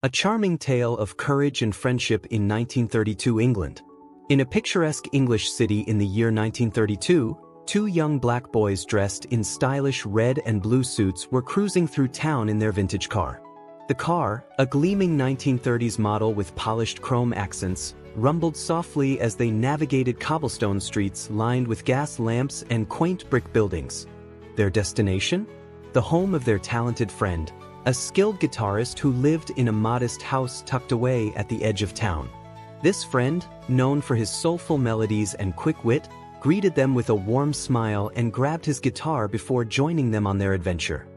A charming tale of courage and friendship in 1932 England. In a picturesque English city in the year 1932, two young black boys dressed in stylish red and blue suits were cruising through town in their vintage car. The car, a gleaming 1930s model with polished chrome accents, rumbled softly as they navigated cobblestone streets lined with gas lamps and quaint brick buildings. Their destination? The home of their talented friend, a skilled guitarist who lived in a modest house tucked away at the edge of town. This friend, known for his soulful melodies and quick wit, greeted them with a warm smile and grabbed his guitar before joining them on their adventure.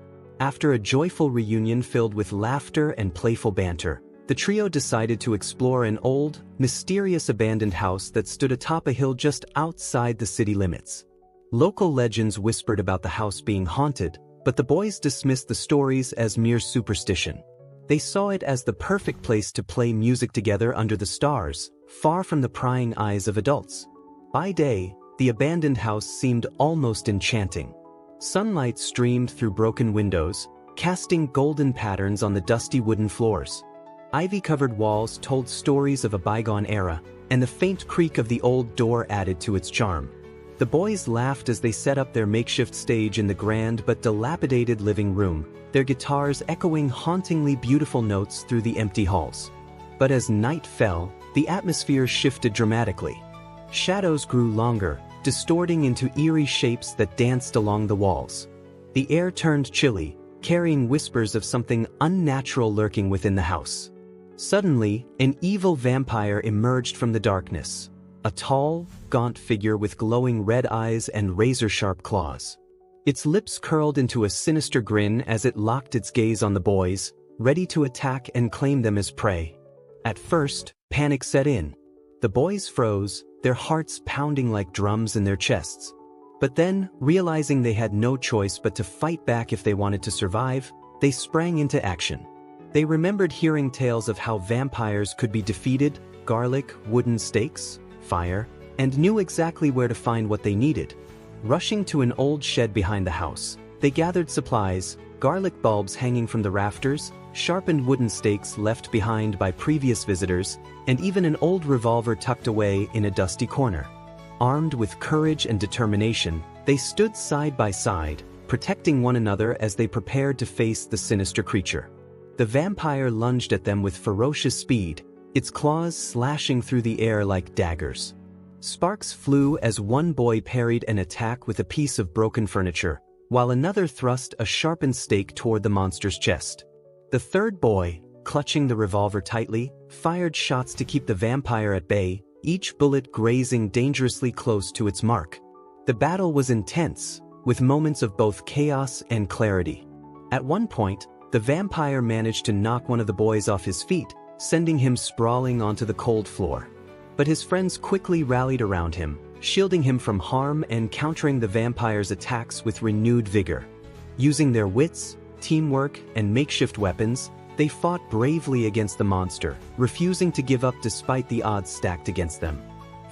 After a joyful reunion filled with laughter and playful banter, the trio decided to explore an old, mysterious abandoned house that stood atop a hill just outside the city limits. Local legends whispered about the house being haunted, but the boys dismissed the stories as mere superstition. They saw it as the perfect place to play music together under the stars, far from the prying eyes of adults. By day, the abandoned house seemed almost enchanting. Sunlight streamed through broken windows, casting golden patterns on the dusty wooden floors. Ivy-covered walls told stories of a bygone era, and the faint creak of the old door added to its charm. The boys laughed as they set up their makeshift stage in the grand but dilapidated living room, their guitars echoing hauntingly beautiful notes through the empty halls. But as night fell, the atmosphere shifted dramatically. Shadows grew longer, distorting into eerie shapes that danced along the walls. The air turned chilly, carrying whispers of something unnatural lurking within the house. Suddenly, an evil vampire emerged from the darkness. A tall, gaunt figure with glowing red eyes and razor-sharp claws. Its lips curled into a sinister grin as it locked its gaze on the boys, ready to attack and claim them as prey. At first, panic set in. The boys froze, their hearts pounding like drums in their chests. But then, realizing they had no choice but to fight back if they wanted to survive, they sprang into action. They remembered hearing tales of how vampires could be defeated, garlic, wooden stakes, fire, and knew exactly where to find what they needed. Rushing to an old shed behind the house, they gathered supplies, garlic bulbs hanging from the rafters, sharpened wooden stakes left behind by previous visitors, and even an old revolver tucked away in a dusty corner. Armed with courage and determination, they stood side by side, protecting one another as they prepared to face the sinister creature. The vampire lunged at them with ferocious speed, its claws slashing through the air like daggers. Sparks flew as one boy parried an attack with a piece of broken furniture, while another thrust a sharpened stake toward the monster's chest. The third boy, clutching the revolver tightly, fired shots to keep the vampire at bay, each bullet grazing dangerously close to its mark. The battle was intense, with moments of both chaos and clarity. At one point, the vampire managed to knock one of the boys off his feet, sending him sprawling onto the cold floor. But his friends quickly rallied around him, shielding him from harm and countering the vampire's attacks with renewed vigor. Using their wits, teamwork, and makeshift weapons, they fought bravely against the monster, refusing to give up despite the odds stacked against them.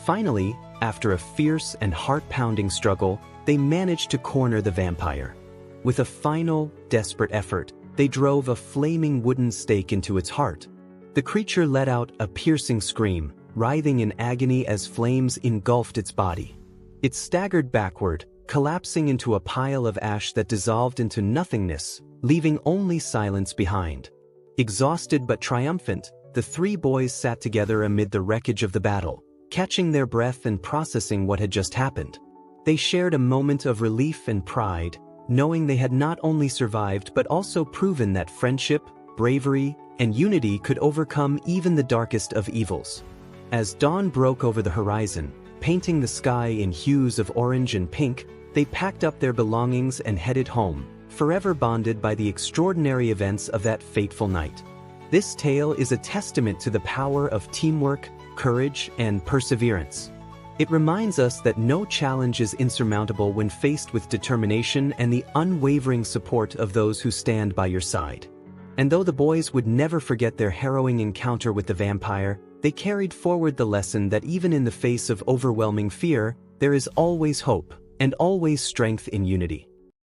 Finally, after a fierce and heart-pounding struggle, they managed to corner the vampire. With a final, desperate effort, they drove a flaming wooden stake into its heart. The creature let out a piercing scream, writhing in agony as flames engulfed its body. It staggered backward, collapsing into a pile of ash that dissolved into nothingness, leaving only silence behind. Exhausted but triumphant, the three boys sat together amid the wreckage of the battle, catching their breath and processing what had just happened. They shared a moment of relief and pride, knowing they had not only survived but also proven that friendship, bravery, and unity could overcome even the darkest of evils. As dawn broke over the horizon, painting the sky in hues of orange and pink, they packed up their belongings and headed home, forever bonded by the extraordinary events of that fateful night. This tale is a testament to the power of teamwork, courage, and perseverance. It reminds us that no challenge is insurmountable when faced with determination and the unwavering support of those who stand by your side. And though the boys would never forget their harrowing encounter with the vampire, they carried forward the lesson that even in the face of overwhelming fear, there is always hope and always strength in unity.